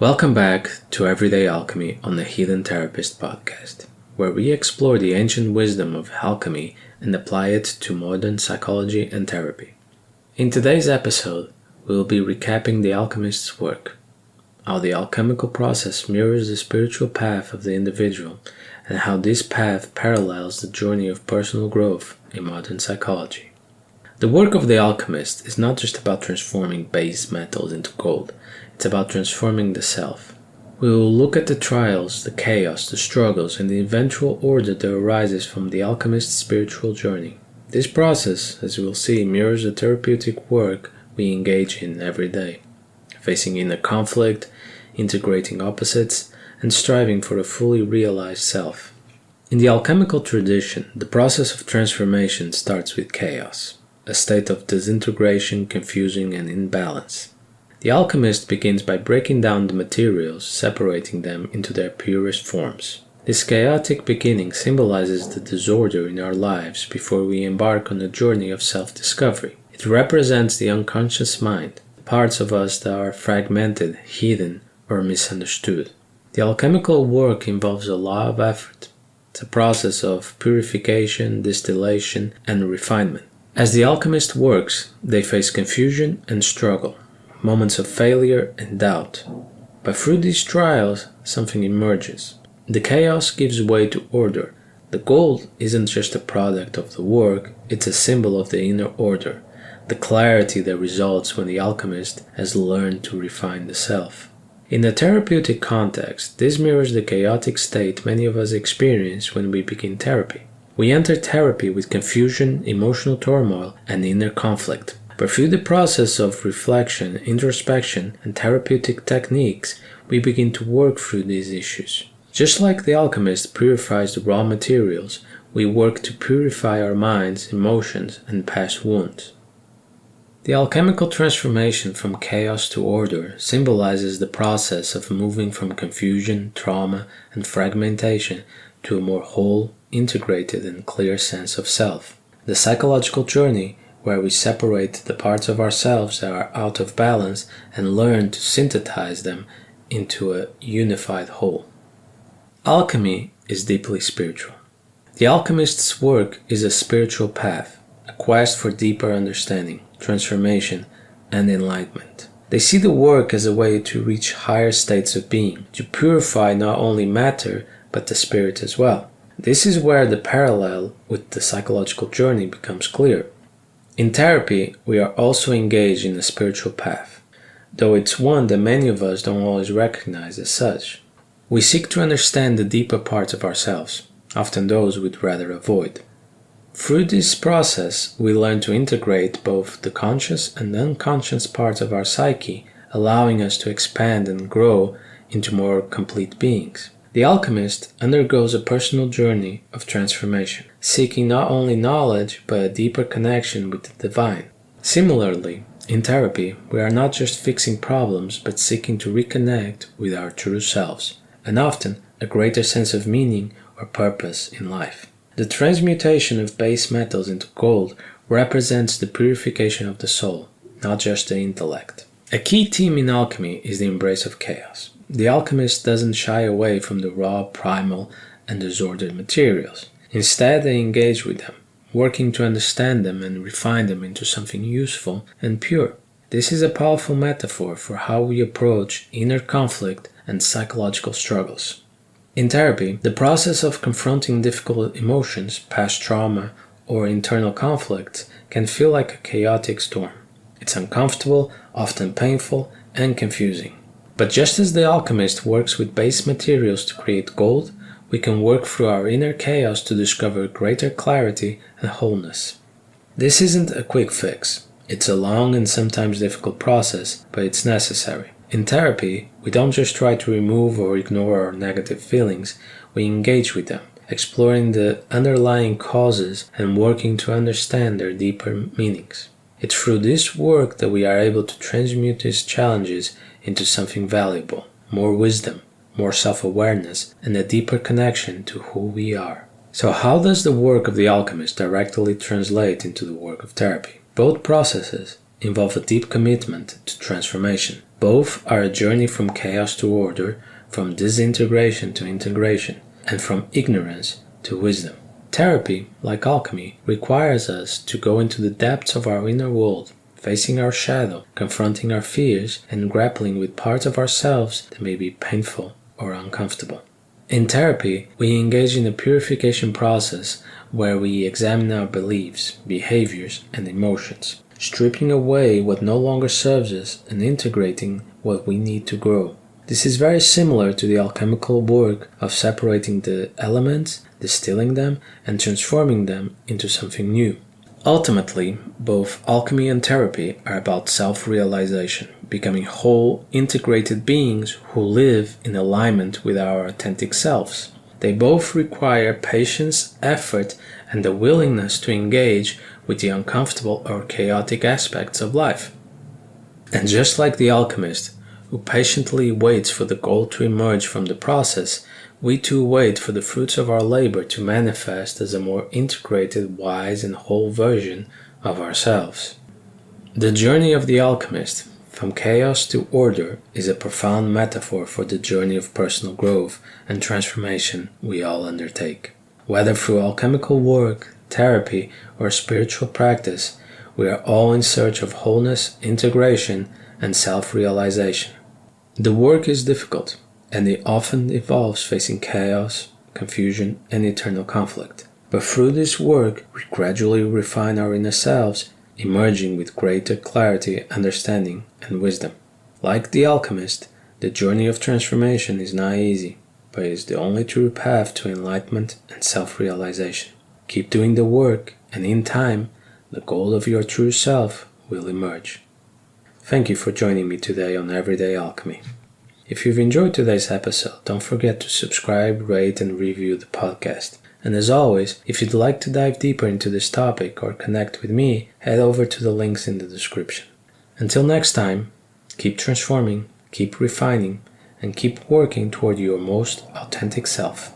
Welcome back to Everyday Alchemy on the Heathen Therapist podcast, where we explore the ancient wisdom of alchemy and apply it to modern psychology and therapy. In today's episode, we will be recapping the alchemist's work, how the alchemical process mirrors the spiritual path of the individual, and how this path parallels the journey of personal growth in modern psychology. The work of the alchemist is not just about transforming base metals into gold. It's about transforming the self. We will look at the trials, the chaos, the struggles, and the eventual order that arises from the alchemist's spiritual journey. This process, as we will see, mirrors the therapeutic work we engage in every day, facing inner conflict, integrating opposites, and striving for a fully realized self. In the alchemical tradition, the process of transformation starts with chaos, a state of disintegration, confusion, and imbalance. The alchemist begins by breaking down the materials, separating them into their purest forms. This chaotic beginning symbolizes the disorder in our lives before we embark on a journey of self-discovery. It represents the unconscious mind, the parts of us that are fragmented, hidden, or misunderstood. The alchemical work involves a lot of effort. It's a process of purification, distillation, and refinement. As the alchemist works, they face confusion and struggle, moments of failure and doubt. But through these trials, something emerges. The chaos gives way to order. The gold isn't just a product of the work, it's a symbol of the inner order, the clarity that results when the alchemist has learned to refine the self. In the therapeutic context, this mirrors the chaotic state many of us experience when we begin therapy. We enter therapy with confusion, emotional turmoil, and inner conflict. But through the process of reflection, introspection, and therapeutic techniques, we begin to work through these issues. Just like the alchemist purifies the raw materials, we work to purify our minds, emotions, and past wounds. The alchemical transformation from chaos to order symbolizes the process of moving from confusion, trauma, and fragmentation to a more whole, integrated, and clear sense of self. The psychological journey where we separate the parts of ourselves that are out of balance and learn to synthesize them into a unified whole. Alchemy is deeply spiritual. The alchemist's work is a spiritual path, a quest for deeper understanding, transformation, and enlightenment. They see the work as a way to reach higher states of being, to purify not only matter, but the spirit as well. This is where the parallel with the psychological journey becomes clear. In therapy, we are also engaged in a spiritual path, though it's one that many of us don't always recognize as such. We seek to understand the deeper parts of ourselves, often those we'd rather avoid. Through this process, we learn to integrate both the conscious and unconscious parts of our psyche, allowing us to expand and grow into more complete beings. The alchemist undergoes a personal journey of transformation, seeking not only knowledge but a deeper connection with the divine. Similarly, in therapy, we are not just fixing problems but seeking to reconnect with our true selves, and often a greater sense of meaning or purpose in life. The transmutation of base metals into gold represents the purification of the soul, not just the intellect. A key theme in alchemy is the embrace of chaos. The alchemist doesn't shy away from the raw, primal, and disordered materials. Instead, they engage with them, working to understand them and refine them into something useful and pure. This is a powerful metaphor for how we approach inner conflict and psychological struggles. In therapy, the process of confronting difficult emotions, past trauma, or internal conflicts can feel like a chaotic storm. It's uncomfortable, often painful, and confusing. But just as the alchemist works with base materials to create gold, we can work through our inner chaos to discover greater clarity and wholeness. This isn't a quick fix. It's a long and sometimes difficult process, but it's necessary. In therapy, we don't just try to remove or ignore our negative feelings, we engage with them, exploring the underlying causes and working to understand their deeper meanings. It's through this work that we are able to transmute these challenges into something valuable, more wisdom, more self-awareness, and a deeper connection to who we are. So how does the work of the alchemist directly translate into the work of therapy? Both processes involve a deep commitment to transformation. Both are a journey from chaos to order, from disintegration to integration, and from ignorance to wisdom. Therapy, like alchemy, requires us to go into the depths of our inner world, facing our shadow, confronting our fears, and grappling with parts of ourselves that may be painful or uncomfortable. In therapy, we engage in a purification process where we examine our beliefs, behaviors, and emotions, stripping away what no longer serves us and integrating what we need to grow. This is very similar to the alchemical work of separating the elements, distilling them, and transforming them into something new. Ultimately, both alchemy and therapy are about self-realization, becoming whole, integrated beings who live in alignment with our authentic selves. They both require patience, effort, and the willingness to engage with the uncomfortable or chaotic aspects of life. And just like the alchemist, who patiently waits for the gold to emerge from the process, we too wait for the fruits of our labor to manifest as a more integrated, wise, and whole version of ourselves. The journey of the alchemist, from chaos to order, is a profound metaphor for the journey of personal growth and transformation we all undertake. Whether through alchemical work, therapy, or spiritual practice, we are all in search of wholeness, integration, and self-realization. The work is difficult, and it often involves facing chaos, confusion, and eternal conflict. But through this work, we gradually refine our inner selves, emerging with greater clarity, understanding, and wisdom. Like the alchemist, the journey of transformation is not easy, but it is the only true path to enlightenment and self-realization. Keep doing the work, and in time, the gold of your true self will emerge. Thank you for joining me today on Everyday Alchemy. If you've enjoyed today's episode, don't forget to subscribe, rate, and review the podcast. And as always, if you'd like to dive deeper into this topic or connect with me, head over to the links in the description. Until next time, keep transforming, keep refining, and keep working toward your most authentic self.